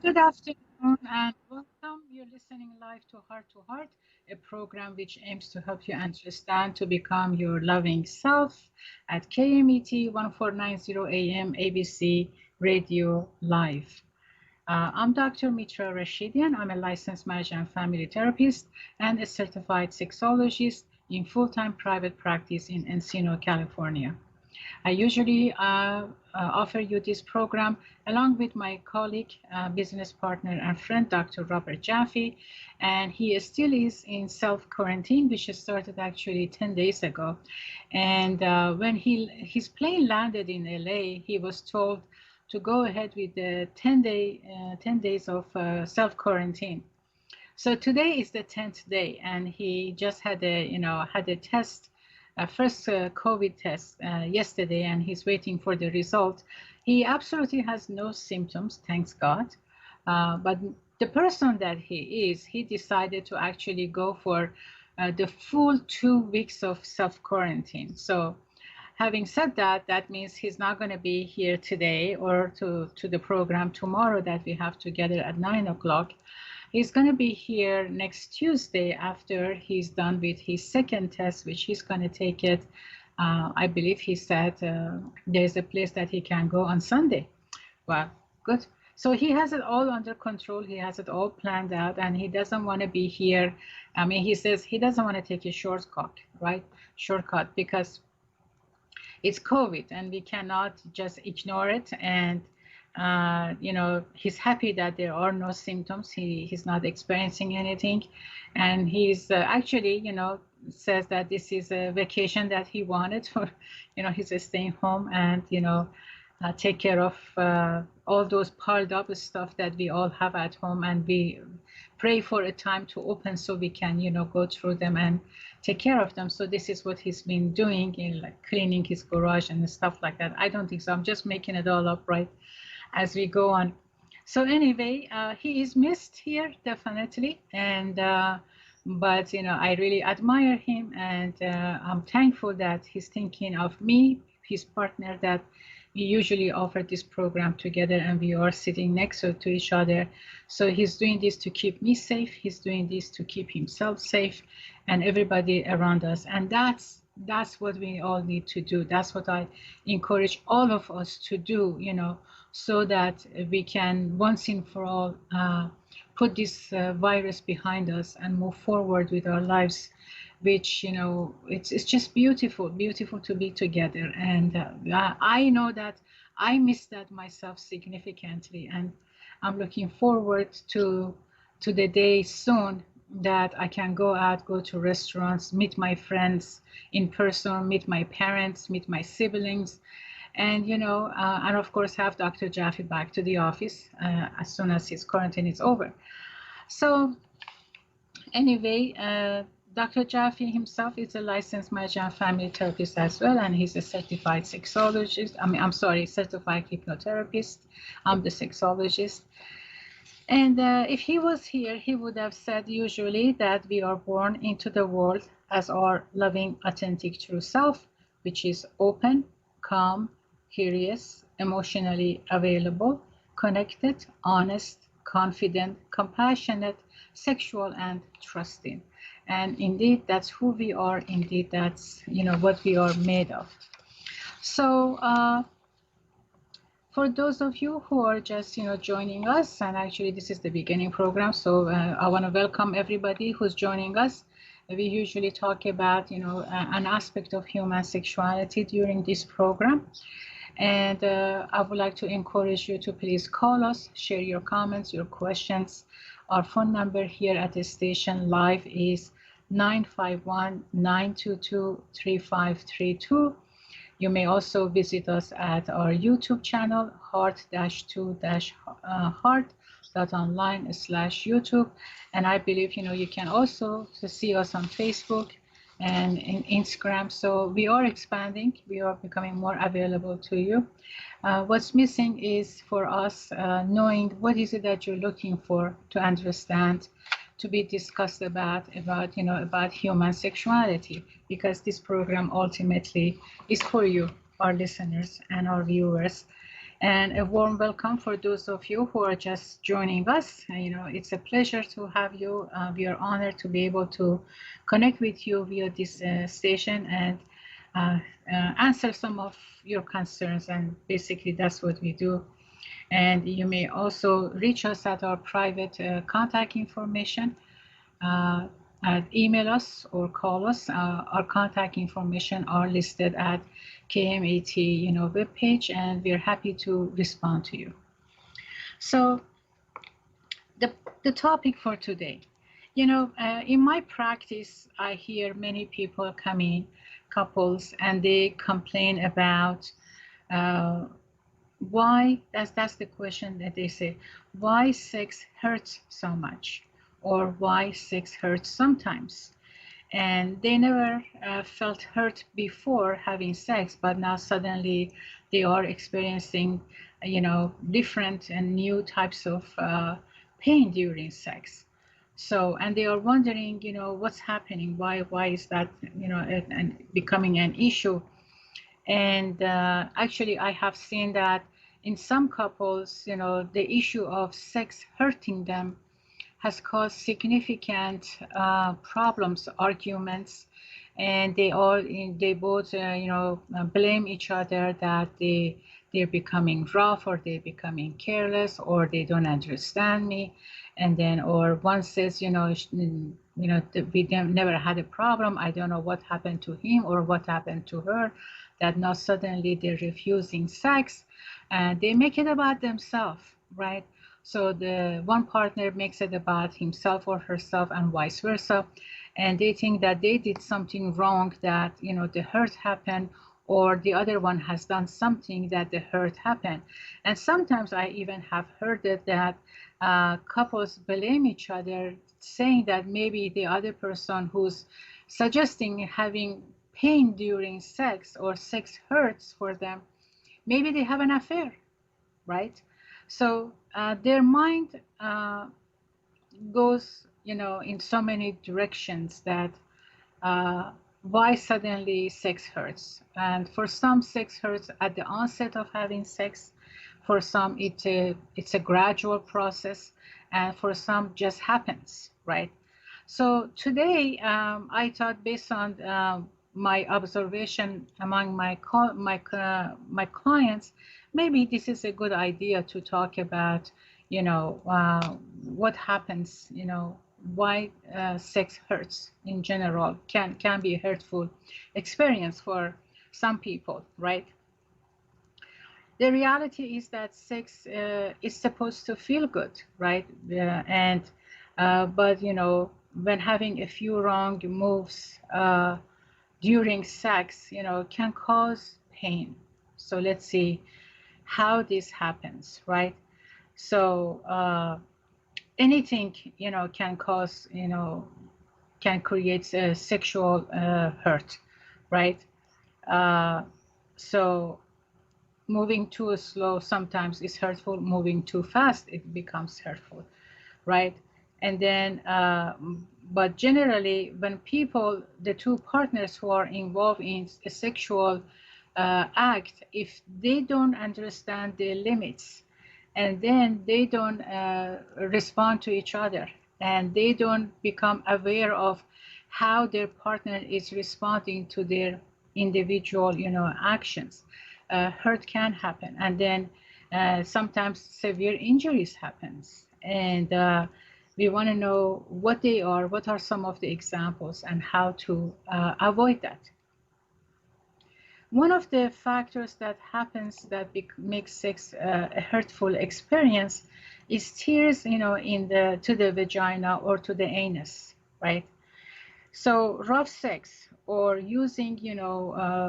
Good afternoon and welcome. You're listening live to Heart-to-Heart, a program which aims to help you understand to become your loving self at KMET 1490 AM ABC Radio Live. I'm Dr. Mitra Rashidian. I'm a licensed marriage and family therapist and a certified sexologist in full-time private practice in Encino, California. I usually offer you this program along with my colleague, business partner, and friend, Dr. Robert Jaffe, and he still is in self-quarantine, which started actually 10 days ago. And when his plane landed in LA, he was told to go ahead with the 10 days of self-quarantine. So today is the 10th day, and he just had a test, first COVID test yesterday, and he's waiting for the result. He absolutely has no symptoms, thanks God. But the person that he decided to actually go for the full 2 weeks of self-quarantine. So having said that, that means he's not going to be here today or to the program tomorrow that we have together at 9 o'clock. He's going to be here next Tuesday after he's done with his second test, which he's going to take it. I believe he said there's a place that he can go on Sunday. Well, good. So he has it all under control. He has it all planned out, and he doesn't want to be here. I mean, he says he doesn't want to take a shortcut, right? Shortcut, because it's COVID and we cannot just ignore it. And he's happy that there are no symptoms. He's not experiencing anything, and he's actually, says that this is a vacation that he wanted for, he's staying home and take care of all those piled up stuff that we all have at home, and we pray for a time to open so we can, go through them and take care of them. So this is what he's been doing, like cleaning his garage and stuff like that. I don't think so. I'm just making it all up, right, as we go on. So anyway, he is missed here, definitely. And but I really admire him, and I'm thankful that he's thinking of me, his partner, that we usually offer this program together and we are sitting next to each other. So he's doing this to keep me safe. He's doing this to keep himself safe and everybody around us. And that's what we all need to do. That's what I encourage all of us to do, so that we can once and for all put this virus behind us and move forward with our lives, which, it's just beautiful to be together. And I know that I miss that myself significantly, and I'm looking forward to the day soon that I can go out, go to restaurants, meet my friends in person, meet my parents, meet my siblings, and and of course have Dr. Jaffe back to the office as soon as his quarantine is over. So anyway, Dr. Jaffe himself is a licensed marriage and family therapist as well, and he's a certified sexologist. Certified hypnotherapist. I'm the sexologist. And if he was here, he would have said usually that we are born into the world as our loving, authentic, true self, which is open, calm, curious, emotionally available, connected, honest, confident, compassionate, sexual, and trusting. And indeed, that's who we are. Indeed, that's what we are made of. So for those of you who are just joining us, and actually this is the beginning program, so I want to welcome everybody who's joining us. We usually talk about an aspect of human sexuality during this program, and I would like to encourage you to please call us, share your comments, your questions. Our phone number here at the station live is 951-922-3532. You may also visit us at our YouTube channel, Heart-2-Heart.online/YouTube. And I believe, you can also see us on Facebook and in Instagram. So we are expanding. We are becoming more available to you. What's missing is for us knowing what is it that you're looking for to understand, to be discussed about human sexuality, because this program ultimately is for you, our listeners and our viewers. And a warm welcome for those of you who are just joining us. It's a pleasure to have you. We are honored to be able to connect with you via this station and uh, answer some of your concerns. And basically, that's what we do. And you may also reach us at our private contact information. Uh, Email us or call us. Our contact information are listed at KMET, webpage, and we're happy to respond to you. So the topic for today, in my practice, I hear many people come in, couples, and they complain about uh, why. That's the question that they say. Why sex hurts so much, or why sex hurts sometimes? And they never felt hurt before having sex, but now suddenly they are experiencing different and new types of pain during sex. So, and they are wondering, what's happening, why is that, and becoming an issue. And actually I have seen that in some couples, the issue of sex hurting them has caused significant problems, arguments, and they both blame each other that they're becoming rough, or they're becoming careless, or they don't understand me. And then, or one says, we never had a problem. I don't know what happened to him or what happened to her, that now suddenly they're refusing sex, and they make it about themselves, right? So the one partner makes it about himself or herself, and vice versa. And they think that they did something wrong, that, the hurt happened, or the other one has done something that the hurt happened. And sometimes I even have heard it that couples blame each other, saying that maybe the other person who's suggesting having pain during sex, or sex hurts for them, maybe they have an affair, right? So their mind goes, in so many directions, that why suddenly sex hurts. And for some, sex hurts at the onset of having sex. For some, it's a gradual process, and for some, just happens, right? So today, I thought, based on my observation among my clients, maybe this is a good idea to talk about, what happens, why sex hurts in general, can be a hurtful experience for some people, right? The reality is that sex is supposed to feel good, right? And but when having a few wrong moves during sex, can cause pain. So let's see how this happens, right? So anything, can cause, can create a sexual hurt, right? Uh, so moving too slow sometimes is hurtful. Moving too fast, it becomes hurtful, right? And then, but generally, when the two partners who are involved in a sexual act, if they don't understand the limits, and then they don't respond to each other, and they don't become aware of how their partner is responding to their individual, actions, hurt can happen. And then sometimes severe injuries happens. And we want to know what are some of the examples, and how to avoid that. One of the factors that happens that makes sex a hurtful experience is tears, to the vagina or to the anus, right? So rough sex, or using,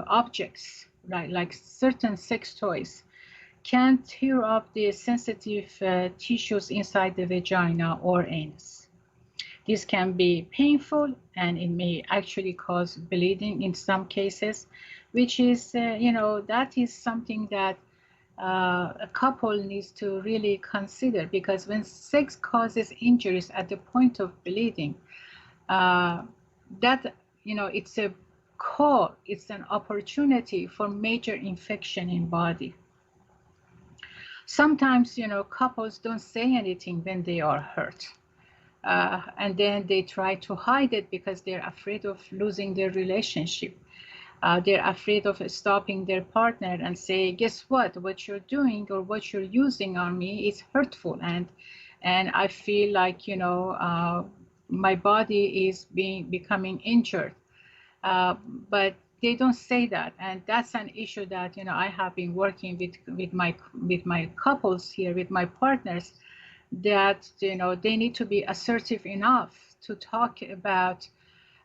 objects, right, like certain sex toys, can tear up the sensitive tissues inside the vagina or anus. This can be painful, and it may actually cause bleeding in some cases, which is, that is something that a couple needs to really consider, because when sex causes injuries at the point of bleeding, that, it's a call, it's an opportunity for major infection in body. Sometimes, couples don't say anything when they are hurt. And then they try to hide it because they're afraid of losing their relationship. They're afraid of stopping their partner and say, guess what you're doing or what you're using on me is hurtful. And I feel like, my body is becoming injured. uh, but they don't say that, and that's an issue that I have been working with my couples here, with my partners, that they need to be assertive enough to talk about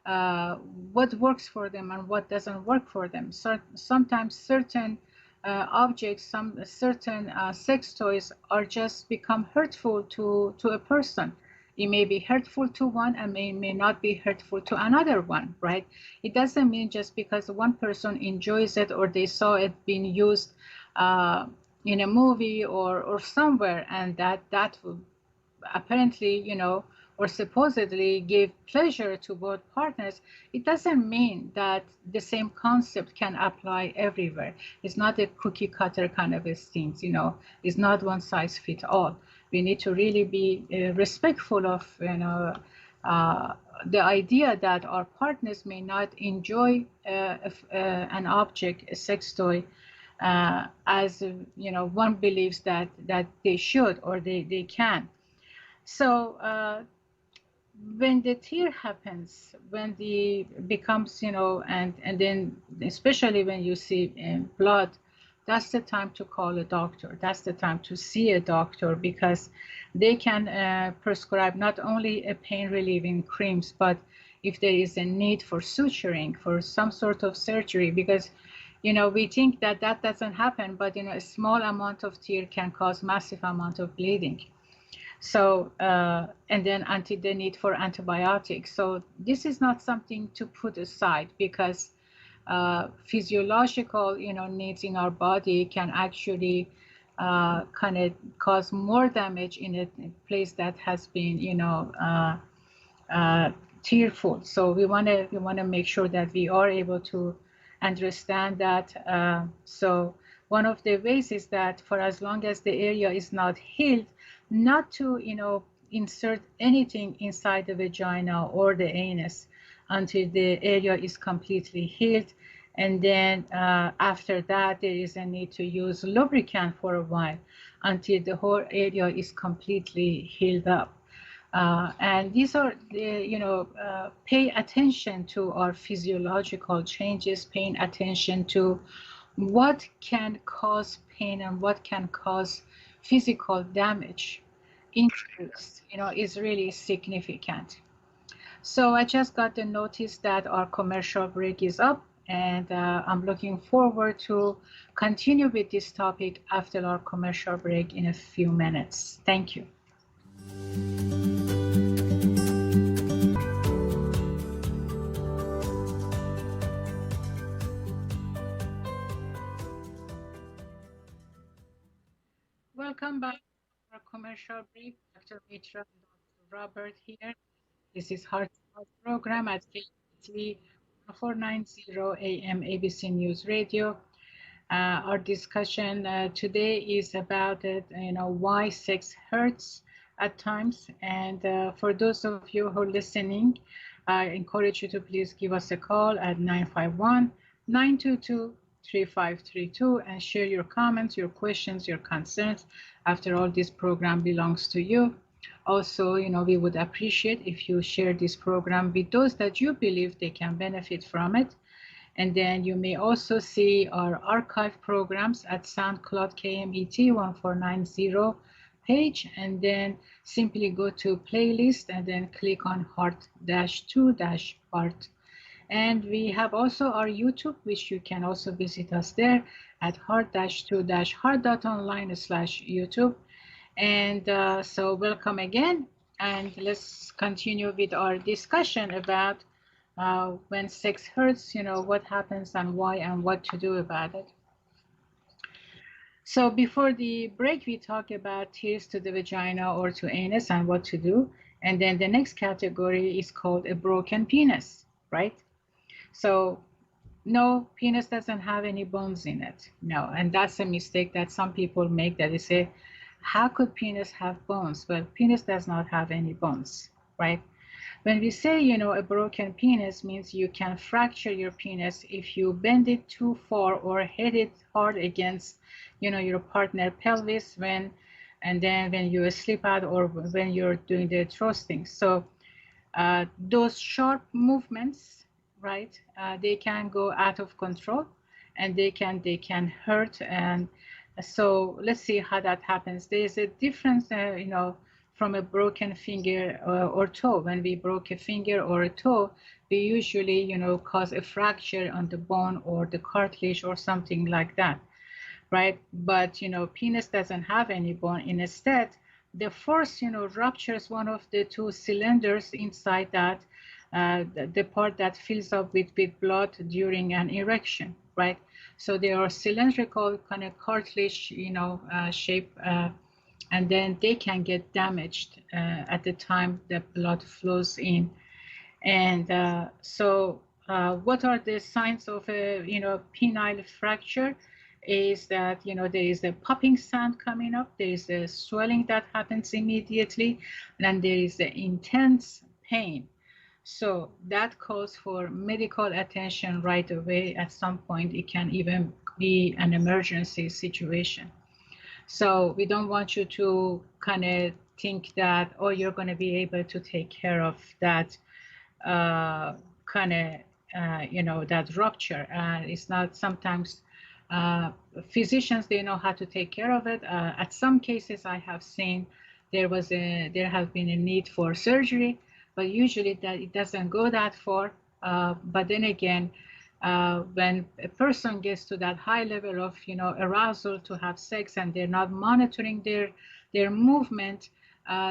uh, what works for them and what doesn't work for them. So sometimes certain objects, some certain sex toys are just become hurtful to a person. It may be hurtful to one and may not be hurtful to another one, right? It doesn't mean just because one person enjoys it or they saw it being used uh, in a movie or somewhere, and that apparently, or supposedly give pleasure to both partners, it doesn't mean that the same concept can apply everywhere. It's not a cookie cutter kind of a thing, it's not one size fit all. We need to really be respectful of, uh, the idea that our partners may not enjoy an object, a sex toy, as one believes that they should or they can. So when the tear happens, when the becomes, and then especially when you see blood, that's the time to call a doctor. That's the time to see a doctor, because they can prescribe not only a pain relieving creams, but if there is a need for suturing, for some sort of surgery, because we think that doesn't happen, but a small amount of tear can cause massive amount of bleeding. So and then the need for antibiotics. So this is not something to put aside, because physiological needs in our body can actually kind of cause more damage in a place that has been uh, tearful. So we want to make sure that we are able to understand that. So one of the ways is that for as long as the area is not healed, not to insert anything inside the vagina or the anus until the area is completely healed. And then after that, there is a need to use lubricant for a while until the whole area is completely healed up. And these are the, pay attention to our physiological changes, paying attention to what can cause pain and what can cause physical damage, injuries, is really significant. So I just got the notice that our commercial break is up, and I'm looking forward to continue with this topic after our commercial break in a few minutes. Thank you. Welcome back to our commercial break. Dr. Mitra and Dr. Robert here. This is Heart-to-Heart program at KMET 1490 AM ABC News Radio. Our discussion today is about why sex hurts at times. And for those of you who are listening, I encourage you to please give us a call at 951-922-3532 and share your comments, your questions, your concerns. After all, this program belongs to you. Also, we would appreciate if you share this program with those that you believe they can benefit from it. And then you may also see our archive programs at SoundCloud KMET 1490 page, and then simply go to playlist and then click on Heart-2-Heart. And we have also our YouTube, which you can also visit us there at heart-2-heart.online/YouTube. And so welcome again, and let's continue with our discussion about when sex hurts, what happens and why and what to do about it. So before the break, we talked about tears to the vagina or to anus and what to do. And then the next category is called a broken penis, right? So No, penis doesn't have any bones in it. No, and that's a mistake that some people make, that they say, how could penis have bones? Well, penis does not have any bones, right? When we say, a broken penis means you can fracture your penis if you bend it too far or hit it hard against, your partner pelvis and then when you slip out or when you're doing the thrusting. So those sharp movements, right? They can go out of control, and they can hurt. And so let's see how that happens. There's a difference, from a broken finger or toe. When we broke a finger or a toe, we usually, cause a fracture on the bone or the cartilage or something like that, right? But penis doesn't have any bone. Instead, the force ruptures one of the two cylinders inside that, the part that fills up with blood during an erection, right? So they are cylindrical kind of cartilage, shape, and then they can get damaged at the time the blood flows in. And what are the signs of a penile fracture? Is that there is a popping sound coming up, there is a swelling that happens immediately, and there is the intense pain. So that calls for medical attention right away. At some point, it can even be an emergency situation. So we don't want you to kind of think that, oh, you're going to be able to take care of that kind of that rupture. And it's not. Sometimes uh, physicians, they know how to take care of it. At some cases I have seen, there has been a need for surgery, but usually that it doesn't go that far. But then again, when a person gets to that high level of arousal to have sex, and they're not monitoring their movement,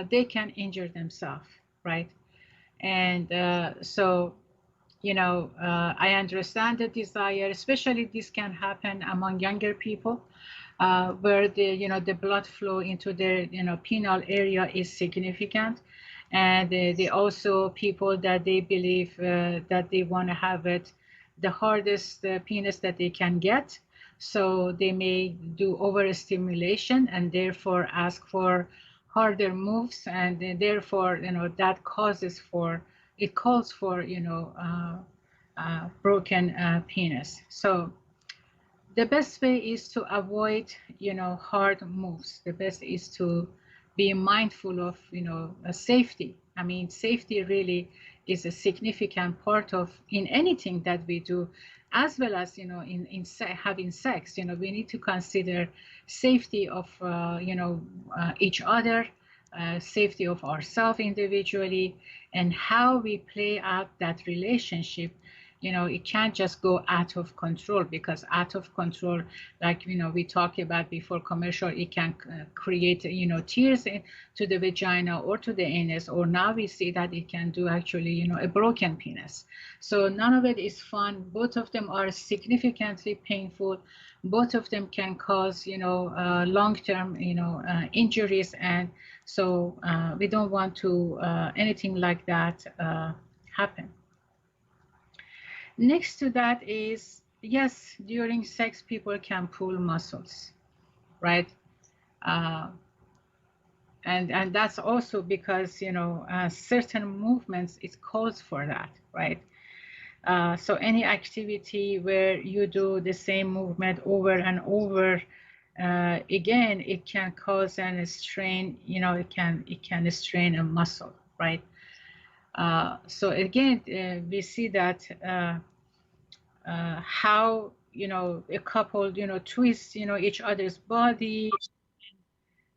they can injure themselves, right? And I understand the desire, especially this can happen among younger people, where the blood flow into their penile area is significant. And they also people that they believe that they want to have it the hardest penis that they can get. So they may do overstimulation and therefore ask for harder moves, and therefore that causes for it calls for broken penis. So the best way is to avoid hard moves. The best is to be mindful of safety. I mean, safety really is a significant part of in anything that we do, as well as having sex. We need to consider safety of each other, safety of ourselves individually, and how we play out that relationship. It can't just go out of control, because out of control, like we talked about before commercial, it can create tears to the vagina or to the anus, or now we see that it can do actually a broken penis. So none of it is fun. Both of them are significantly painful. Both of them can cause long-term injuries, and so we don't want to anything like that happen. Next to that is, yes, during sex, people can pull muscles, right? Uh, and that's also because, certain movements, it calls for that, right? So any activity where you do the same movement over and over, again, it can cause a strain, it can strain a muscle, right? So again, we see that how a couple twist each other's body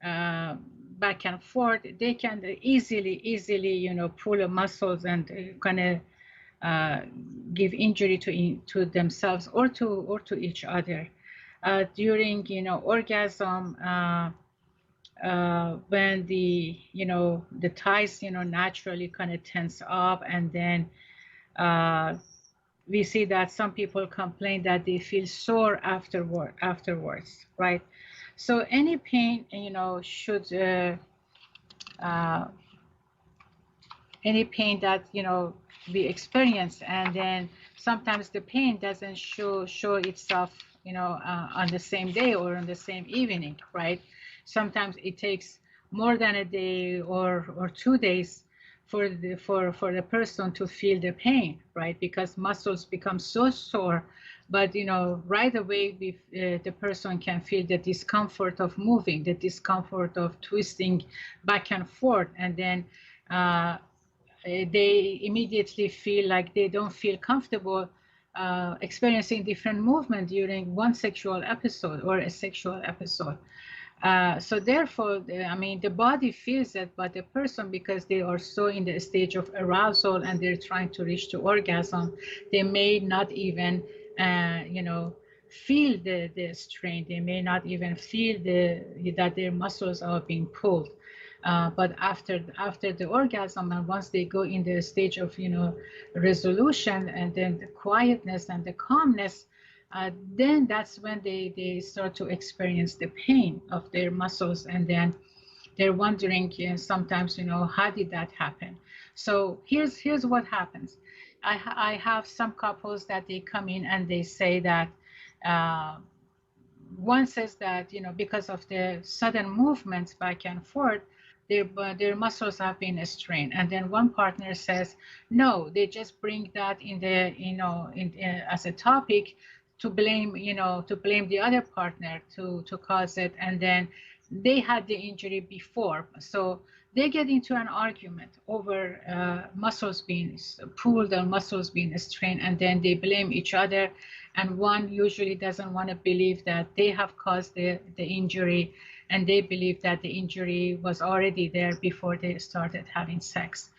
uh, back and forth. They can easily pull the muscles and kind of give injury to themselves or to each other during orgasm. When the thighs naturally kind of tense up, and then we see that some people complain that they feel sore afterwards, right? So any pain, should any pain that we experience, and then sometimes the pain doesn't show itself, on the same day or on the same evening, right? Sometimes it takes more than a day or 2 days for the person to feel the pain, right? Because muscles become so sore, but right away the person can feel the discomfort of moving, the discomfort of twisting back and forth, and then they immediately feel like they don't feel comfortable experiencing different movement during one sexual episode or a sexual episode. So therefore, I mean, the body feels it, but the person, because they are so in the stage of arousal and they're trying to reach to orgasm, they may not even, feel the strain. They may not even feel that their muscles are being pulled. But after the orgasm, and once they go in the stage of resolution, and then the quietness and the calmness, then that's when they start to experience the pain of their muscles, and then they're wondering, sometimes, how did that happen? So here's what happens. I have some couples that they come in and they say that uh, one says that, because of the sudden movements back and forth, their muscles have been strained, and then one partner says no, they just bring that in the as a topic to blame, to blame the other partner to cause it, and then they had the injury before, so they get into an argument over muscles being pulled or muscles being strained, and then they blame each other, and one usually doesn't want to believe that they have caused the injury, and they believe that the injury was already there before they started having sex.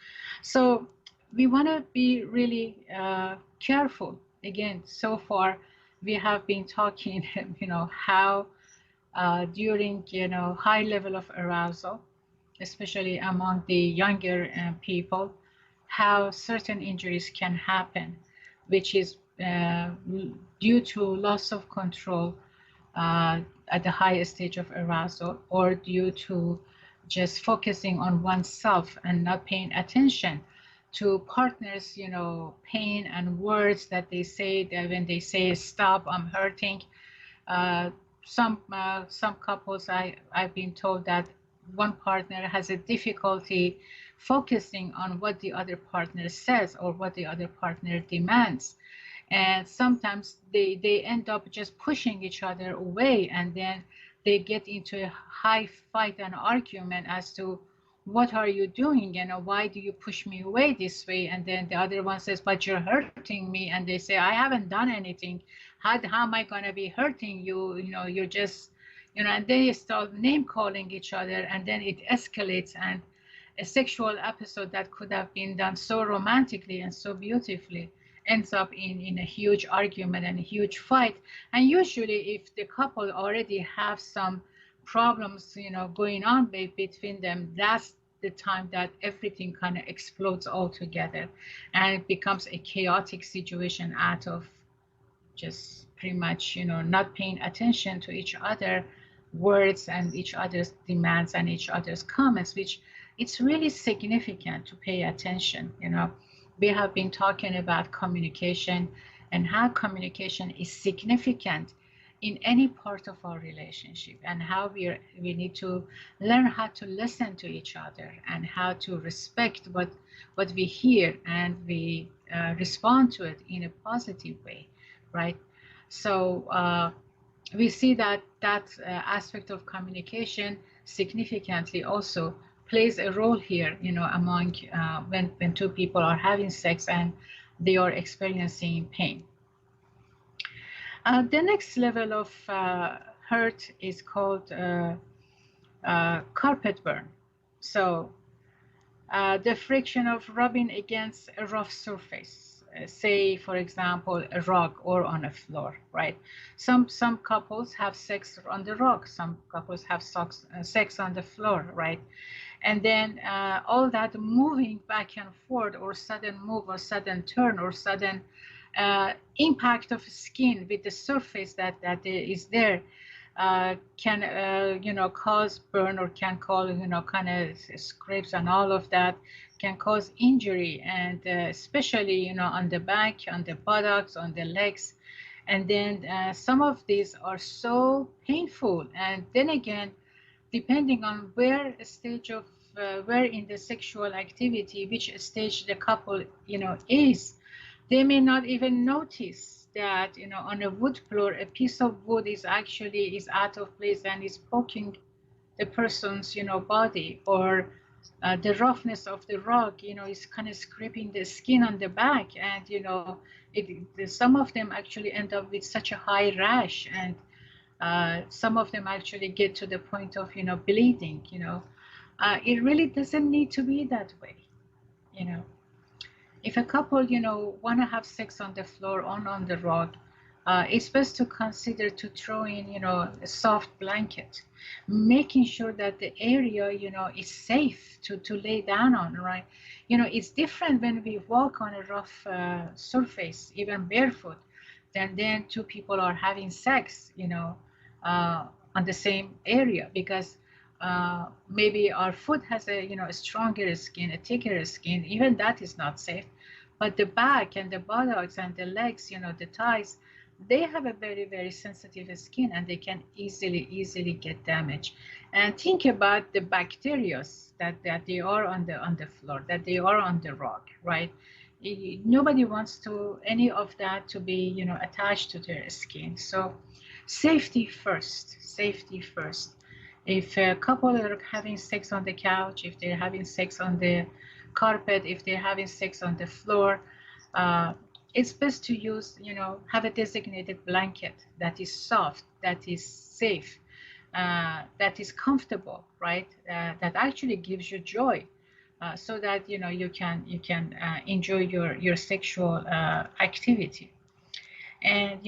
So we want to be really careful. Again, so far we have been talking how during high level of arousal, especially among the younger people, how certain injuries can happen, which is due to loss of control uh, at the highest stage of arousal, or due to just focusing on oneself and not paying attention to partners, pain and words that they say, that when they say stop, I'm hurting. uh, some couples, I've been told that one partner has a difficulty focusing on what the other partner says or what the other partner demands, and sometimes they end up just pushing each other away, and then they get into a high fight and argument as to what are you doing, why do you push me away this way, and then the other one says but you're hurting me, and they say I haven't done anything. How am I going to be hurting you? You're just, and they start name calling each other, and then it escalates, and a sexual episode that could have been done so romantically and so beautifully ends up in a huge argument and a huge fight. And usually if the couple already have some problems going on between them, that's the time that everything kind of explodes altogether, and it becomes a chaotic situation out of just pretty much not paying attention to each other words and each other's demands and each other's comments, which it's really significant to pay attention. We have been talking about communication and how communication is significant in any part of our relationship, and how we need to learn how to listen to each other and how to respect what we hear, and we respond to it in a positive way, right? So we see that aspect of communication significantly also plays a role here, among when two people are having sex and they are experiencing pain. The next level of hurt is called carpet burn. So the friction of rubbing against a rough surface, say for example a rug or on a floor, right? Some couples have sex on the rug, some couples have sex on the floor, right? And then all that moving back and forth, or sudden move or sudden turn or sudden impact of skin with the surface that is there, can cause burn, or can cause kind of scrapes and all of that, can cause injury, and especially on the back, on the buttocks, on the legs. And then some of these are so painful, and then again, depending on where stage of where in the sexual activity, which stage the couple is, they may not even notice that on a wood floor a piece of wood is out of place and is poking the person's body, or the roughness of the rug is kind of scraping the skin on the back, and some of them actually end up with such a high rash, and some of them actually get to the point of bleeding. It really doesn't need to be that way. you know if a couple want to have sex on the floor or on the rug, it's best to consider to throw in a soft blanket, making sure that the area is safe to lay down on, right? It's different when we walk on a rough surface, even barefoot, than then two people are having sex on the same area, because maybe our foot has a stronger skin, a thicker skin. Even that is not safe. But the back and the buttocks and the legs, the thighs, they have a very, very sensitive skin, and they can easily get damaged. And think about the bacteria that they are on the floor, that they are on the rug, right? Nobody wants to any of that to be attached to their skin. So safety first, safety first. If a couple are having sex on the couch, if they're having sex on the carpet, if they're having sex on the floor, it's best to use, have a designated blanket that is soft, that is safe, that is comfortable, right? That actually gives you joy, so that you can enjoy your sexual activity. And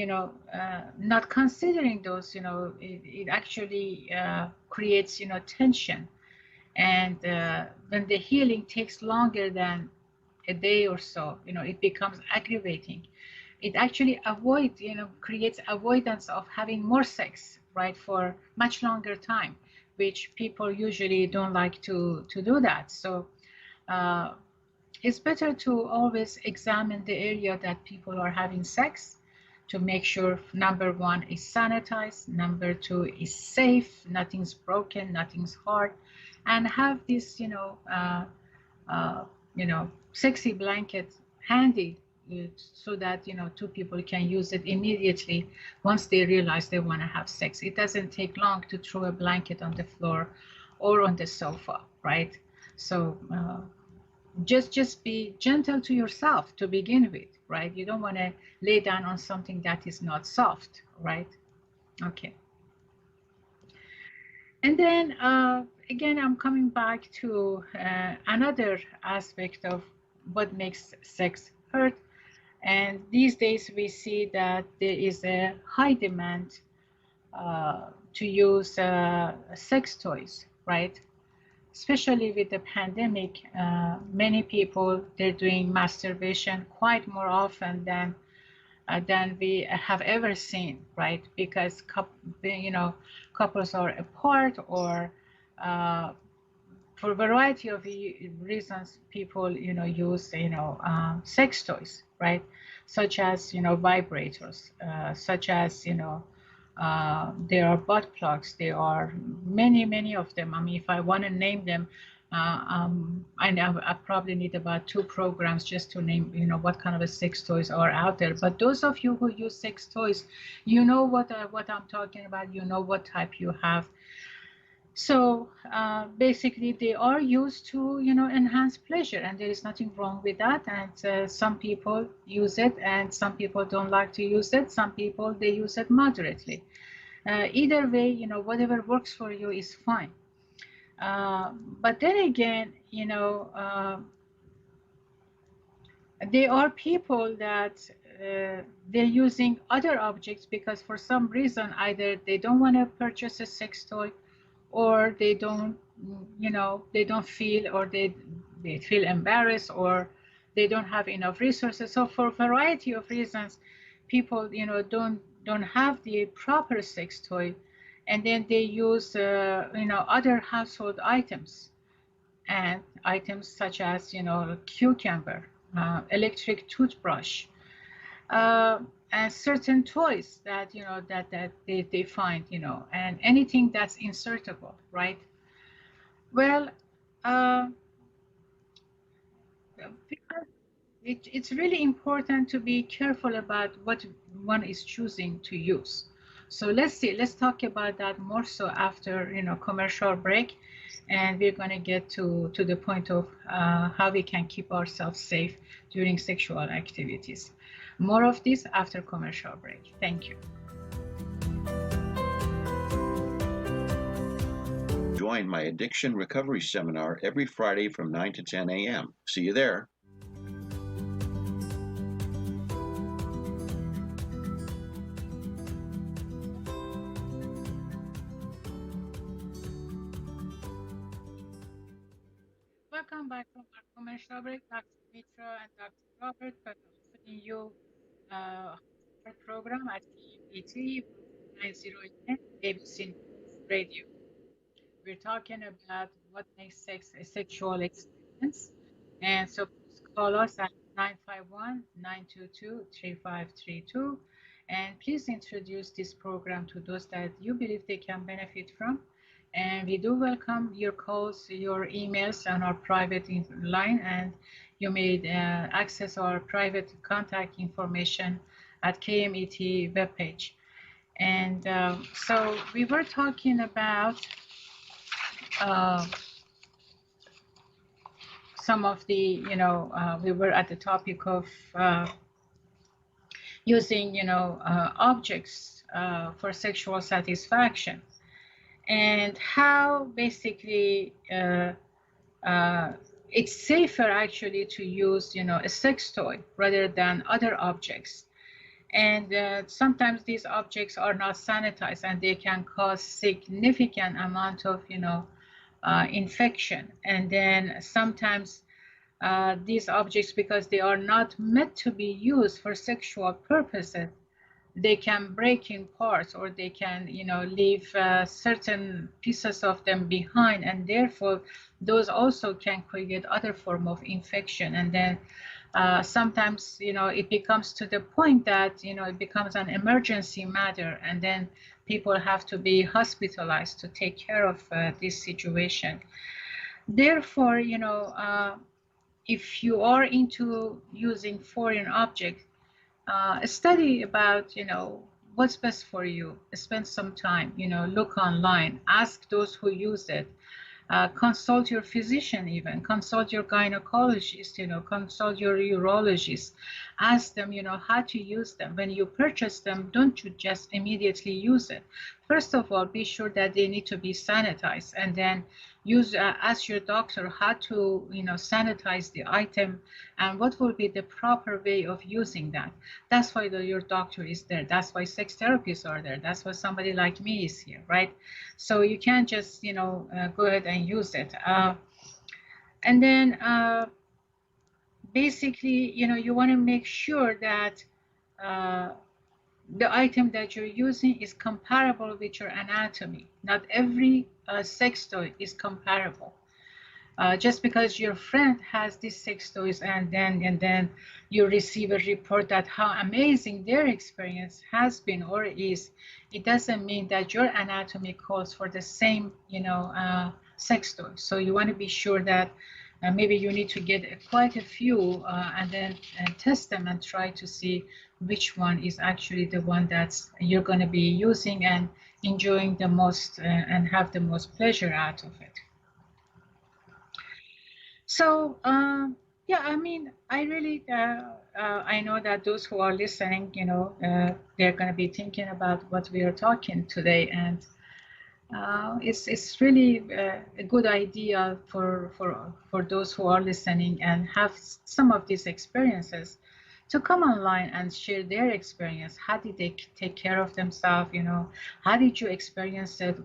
not considering those, it actually creates tension, and when the healing takes longer than a day or so, it becomes aggravating. It actually creates avoidance of having more sex, right, for much longer time, which people usually don't like to do that. So uh, it's better to always examine the area that people are having sex, to make sure number one is sanitized, number two is safe, nothing's broken, nothing's hard, and have this sexy blanket handy, so that two people can use it immediately once they realize they want to have sex. It doesn't take long to throw a blanket on the floor or on the sofa, right? So just be gentle to yourself to begin with, right? You don't want to lay down on something that is not soft, right? Okay. And then again, I'm coming back to another aspect of what makes sex hurt. And these days we see that there is a high demand to use sex toys, right? Especially with the pandemic, many people, they're doing masturbation quite more often than we have ever seen, right? Because couples are apart, or for a variety of reasons, people use sex toys, right? Such as vibrators, such as there are butt plugs. There are many of them. I mean, if I want to name them, I probably need about 2 programs just to name what kind of a sex toys are out there. But those of you who use sex toys, you know what I'm talking about. You know what type you have. So basically, they are used to enhance pleasure, and there is nothing wrong with that. And some people use it, and some people don't like to use it. Some people, they use it moderately. Either way, whatever works for you is fine. But then again, there are people that they're using other objects because for some reason either they don't want to purchase a sex toy, or they don't feel, or they feel embarrassed, or they don't have enough resources. So for a variety of reasons, people don't have the proper sex toy, And then they use, other household items, and items such as, cucumber, electric toothbrush, uh, and certain toys that, that they find, and anything that's insertable, right? Well, uh, it's really important to be careful about what one is choosing to use. So let's talk about that more so after, commercial break, and we're going to get to the point of how we can keep ourselves safe during sexual activities. More of this after commercial break. Thank you. Join my addiction recovery seminar every Friday from 9 to 10 a.m. See you there. Welcome back from our commercial break. Dr. Mitra and Dr. Robert are offering you our program at KMET 190 ABC News Radio. We're talking about what makes sex a sexual experience. And so please call us at 951-922-3532. And please introduce this program to those that you believe they can benefit from. And we do welcome your calls, your emails on our private line, and you may access our private contact information at KMET webpage. And so we were talking about uh, some of the, we were at the topic of using, objects for sexual satisfaction, and how basically uh, it's safer actually to use, a sex toy rather than other objects. And sometimes these objects are not sanitized, and they can cause significant amount of, infection. And then sometimes these objects, because they are not meant to be used for sexual purposes, they can break in parts, or they can, leave certain pieces of them behind, and therefore those also can create other form of infection. And then sometimes, it becomes to the point that, it becomes an emergency matter, and then people have to be hospitalized to take care of this situation. Therefore, if you are into using foreign objects, study about, what's best for you. Spend some time, look online, ask those who use it, consult your physician, even consult your gynecologist, consult your urologist. Ask them, how to use them. When you purchase them, don't you just immediately use it. First of all, be sure that they need to be sanitized, and then ask your doctor how to, sanitize the item, and what will be the proper way of using that. That's why your doctor is there. That's why sex therapists are there. That's why somebody like me is here, right? So you can't just, go ahead and use it. And then basically, you want to make sure that uh, the item that you're using is comparable with your anatomy. Not every sex toy is comparable. Just because your friend has these sex toys, and then you receive a report that how amazing their experience has been or is, it doesn't mean that your anatomy calls for the same, sex toy. So you want to be sure that maybe you need to get quite a few, and then test them and try to see which one is actually the one that's you're going to be using and enjoying the most, and have the most pleasure out of it. So, yeah, I mean, I really, I know that those who are listening, they're going to be thinking about what we are talking today, and it's really a good idea for those who are listening and have some of these experiences to come online and share their experience. How did they take care of themselves? How did you experience it?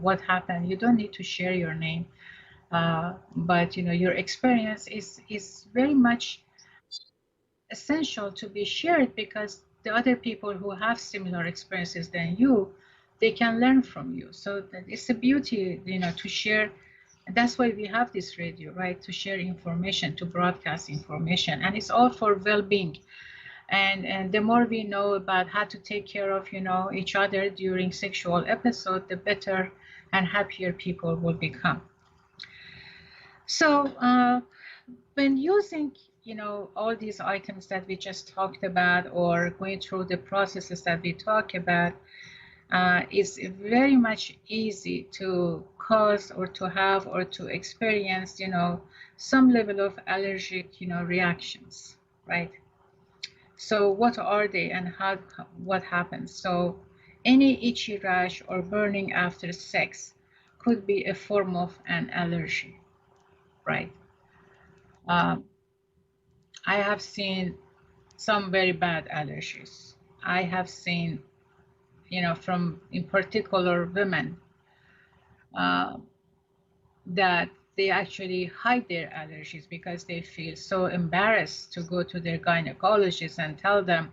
What happened? You don't need to share your name. But your experience is very much essential to be shared, because the other people who have similar experiences than you they can learn from you. So that it's a beauty, to share. And that's why we have this radio, right? To share information, to broadcast information, and it's all for well-being. And the more we know about how to take care of, each other during sexual episode, the better and happier people will become. So when using, all these items that we just talked about, or going through the processes that we talk about, it's very much easy to cause or to have or to experience, some level of allergic, reactions, right? So what are they, and what happens? So any itchy rash or burning after sex could be a form of an allergy, right? Um, I have seen some very bad allergies. I have seen, from in particular women, uh, that they actually hide their allergies because they feel so embarrassed to go to their gynecologist and tell them,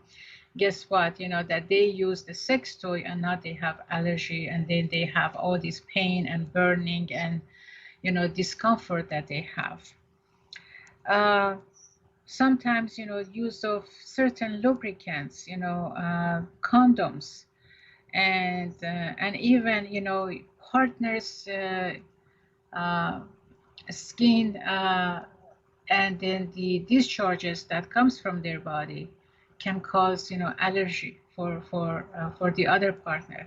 guess what, that they use the sex toy and now they have allergy, and then they have all this pain and burning and, discomfort that they have. Uh, Sometimes, use of certain lubricants, condoms, and even, partners, uh, skin, and then the discharges that comes from their body can cause, allergy for the other partner.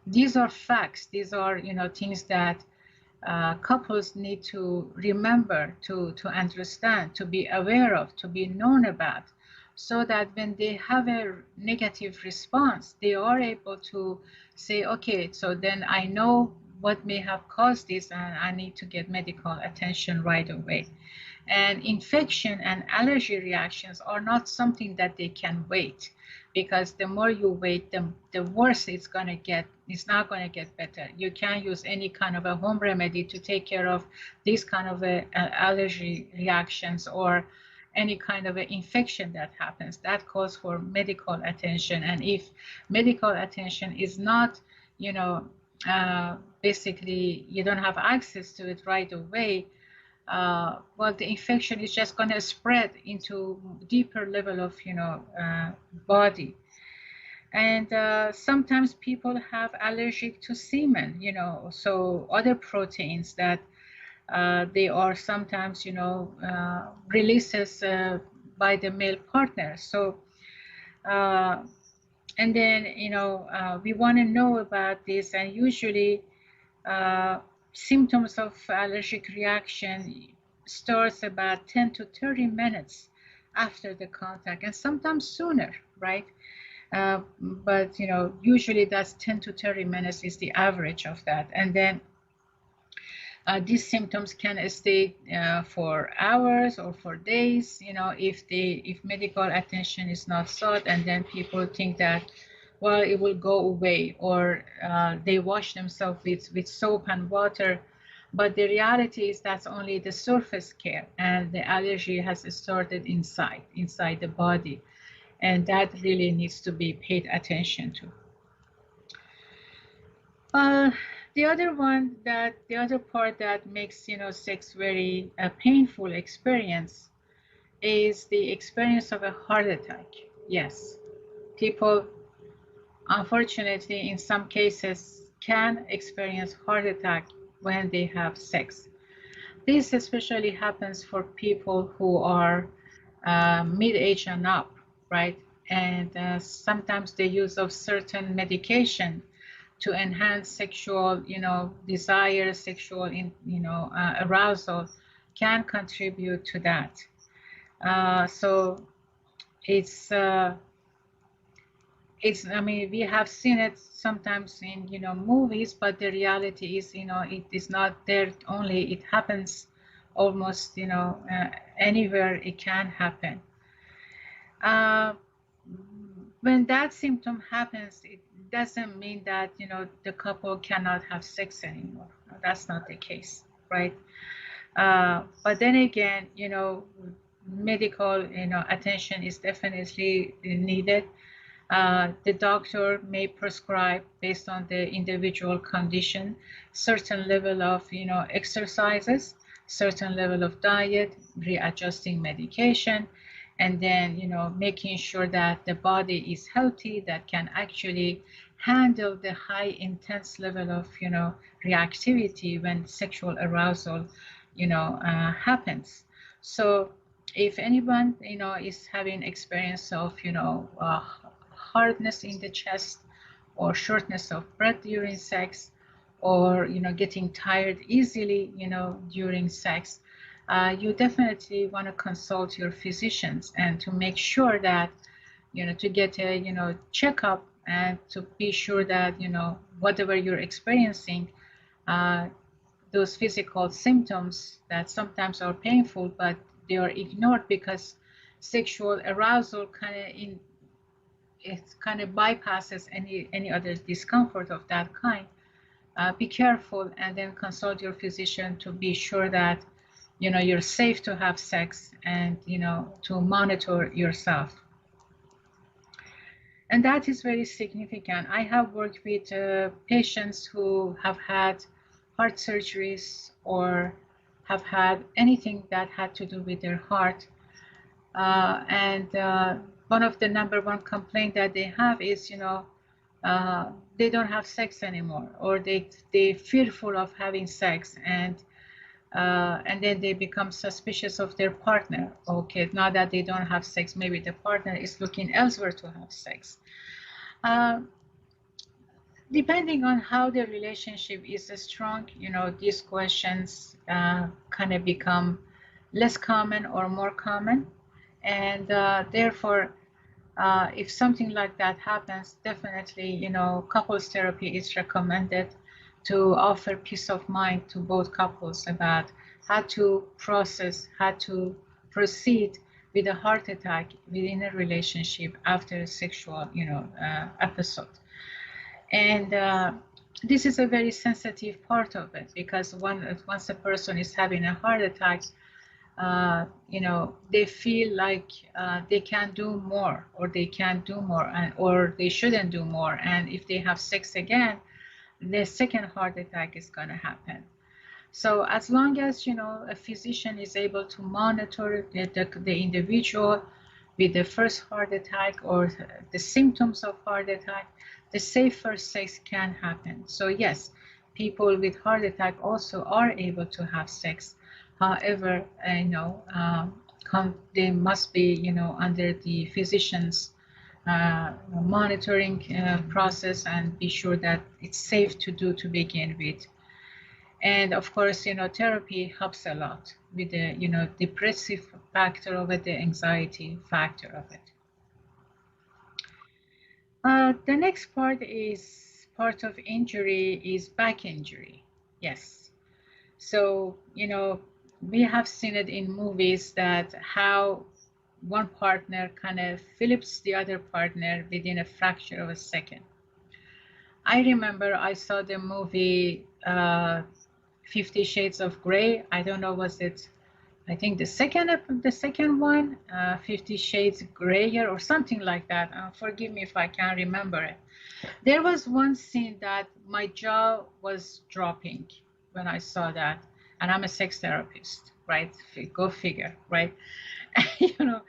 These are facts. These are, things that couples need to remember, to understand, to be aware of, to be known about, so that when they have a negative response, they are able to say, okay, so then I know what may have caused this, and I need to get medical attention right away. And infection and allergy reactions are not something that they can wait, because the more you wait, the worse it's going to get. It's not going to get better. You can't use any kind of a home remedy to take care of these kind of allergy reactions, or any kind of an infection that happens. That calls for medical attention. And if medical attention is not, you know, basically you don't have access to it right away, well, the infection is just going to spread into deeper level of, body. And sometimes people have allergic to semen, so other proteins that they are sometimes, releases by the male partner. So, uh, and then, we want to know about this, and usually uh, symptoms of allergic reaction starts about 10 to 30 minutes after the contact, and sometimes sooner, right? But usually that's 10 to 30 minutes is the average of that. And then these symptoms can stay for hours or for days, if medical attention is not sought, and then people think that, well, it will go away, or they wash themselves with soap and water. But the reality is that's only the surface care, and the allergy has started inside the body, and that really needs to be paid attention to. Uh, the other part that makes, sex very painful experience is the experience of a heart attack. Yes, people, unfortunately, in some cases, can experience heart attack when they have sex. This especially happens for people who are mid-age and up, right? And sometimes the use of certain medication to enhance sexual, desire, sexual, arousal can contribute to that. So it's, I mean, we have seen it sometimes in, movies, but the reality is, it is not there only. It happens almost, anywhere it can happen. When that symptom happens, it doesn't mean that, the couple cannot have sex anymore. That's not the case, right? But then again, medical, attention is definitely needed. The doctor may prescribe based on the individual condition certain level of exercises, certain level of diet, readjusting medication, and then making sure that the body is healthy, that can actually handle the high intense level of reactivity when sexual arousal happens. So if anyone is having experience of hardness in the chest or shortness of breath during sex, or getting tired easily during sex, you definitely want to consult your physicians and to make sure that to get a checkup, and to be sure that whatever you're experiencing, uh, those physical symptoms that sometimes are painful, but they are ignored because sexual arousal kind of bypasses any other discomfort of that kind. Be careful and then consult your physician to be sure that you're safe to have sex, and to monitor yourself. And that is very significant. I have worked with patients who have had heart surgeries or have had anything that had to do with their heart. And one of the number one complaint that they have is, they don't have sex anymore, or they fearful of having sex, and then they become suspicious of their partner. Okay, now that they don't have sex, maybe the partner is looking elsewhere to have sex. Uh, Depending on how the relationship is strong, these questions kind of become less common or more common. And therefore, if something like that happens, definitely, couples therapy is recommended to offer peace of mind to both couples about how to process, how to proceed with a heart attack within a relationship after a sexual, episode. And this is a very sensitive part of it, because once a person is having a heart attack, they feel like they can do more, or they can do more, or they shouldn't do more. And if they have sex again, the second heart attack is going to happen. So as long as a physician is able to monitor the individual with the first heart attack or the symptoms of heart attack, the safer sex can happen. So yes, people with heart attack also are able to have sex. However, they must be under the physician's monitoring process, and be sure that it's safe to do to begin with. And of course, therapy helps a lot with the, depressive factor of it, the anxiety factor of it. The next part of injury is back injury. Yes. So, we have seen it in movies that how one partner kind of flips the other partner within a fraction of a second. I remember I saw the movie 50 Shades of Grey. I don't know, was it, I think the second one, 50 Shades Grayer or something like that. Forgive me if I can't remember it. There was one scene that my jaw was dropping when I saw that, and I'm a sex therapist, right? Go figure, right? you know,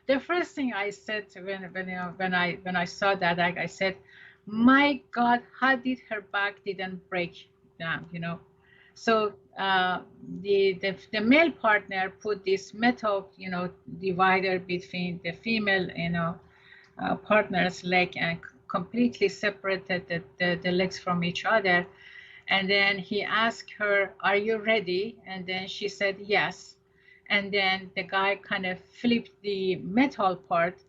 the first thing I said when I saw that, I said, "My God, how did her back didn't break down?" So the male partner put this metal divider between the female partner's leg, and completely separated the legs from each other. And then he asked her, "Are you ready?" And then she said yes. And then the guy kind of flipped the metal part,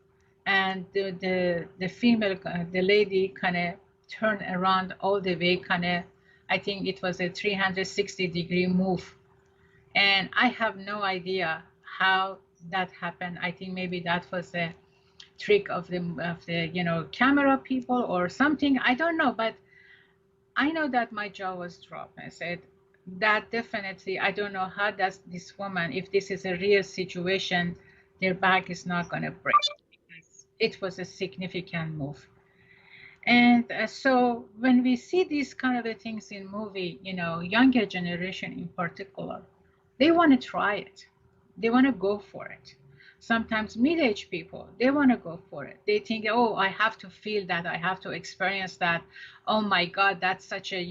and the female, the lady, kind of turned around all the way, kind of, I think it was a 360-degree move. And I have no idea how that happened. I think maybe that was a trick of the camera people or something. I don't know, but I know that my jaw was dropped. I said, that definitely, I don't know how does this woman, if this is a real situation, their back is not going to break. it was a significant move. And so when we see these kind of things in movie, younger generation in particular, they want to try it. They want to go for it. Sometimes middle-aged people, they want to go for it. They think, oh, I have to feel that, I have to experience that. Oh my God, that's such a,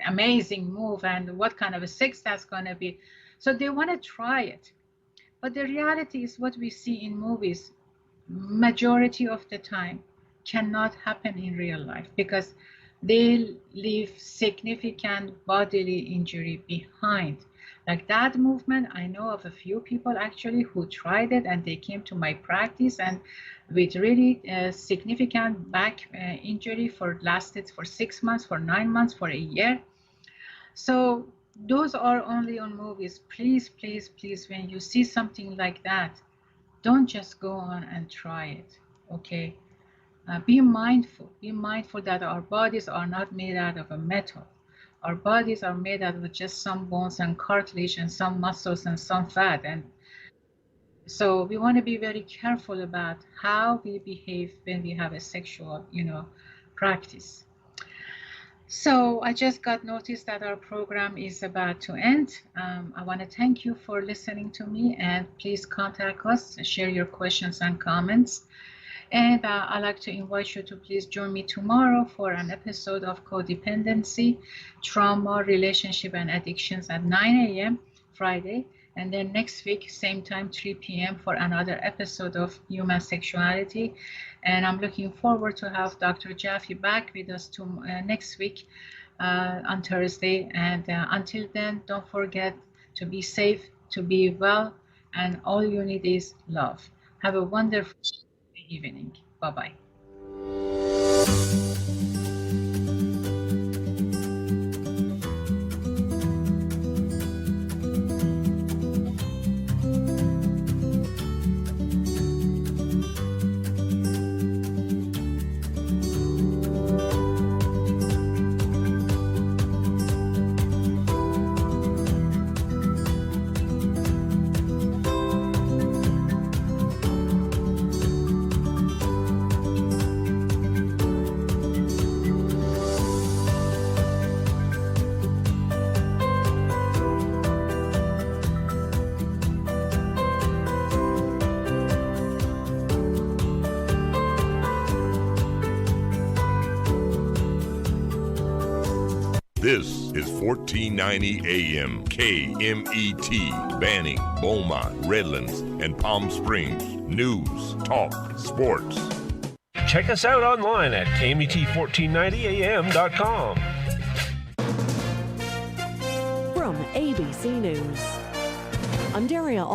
amazing move, and what kind of a sex that's going to be. So they want to try it. But the reality is what we see in movies majority of the time cannot happen in real life because they leave significant bodily injury behind. Like that movement, I know of a few people actually who tried it and they came to my practice and with really significant back injury for lasted for 6 months, for 9 months, for a year. So those are only on movies. Please, please, please, when you see something like that, don't just go on and try it. Okay, be mindful. Be mindful that our bodies are not made out of a metal. Our bodies are made out of just some bones and cartilage and some muscles and some fat. And so we want to be very careful about how we behave when we have a sexual, practice. So I just got notice that our program is about to end. I want to thank you for listening to me, and please contact us, share your questions and comments. And I'd like to invite you to please join me tomorrow for an episode of Codependency, Trauma, Relationship, and Addictions at 9 a.m. Friday. And then next week, same time, 3 p.m. for another episode of Human Sexuality. And I'm looking forward to have Dr. Jaffe back with us next week on Thursday. And until then, don't forget to be safe, to be well, and all you need is love. Have a wonderful evening. Bye-bye. This is 1490 AM KMET, Banning, Beaumont, Redlands, and Palm Springs. News, talk, sports. Check us out online at KMET1490am.com. From ABC News, I'm Daria.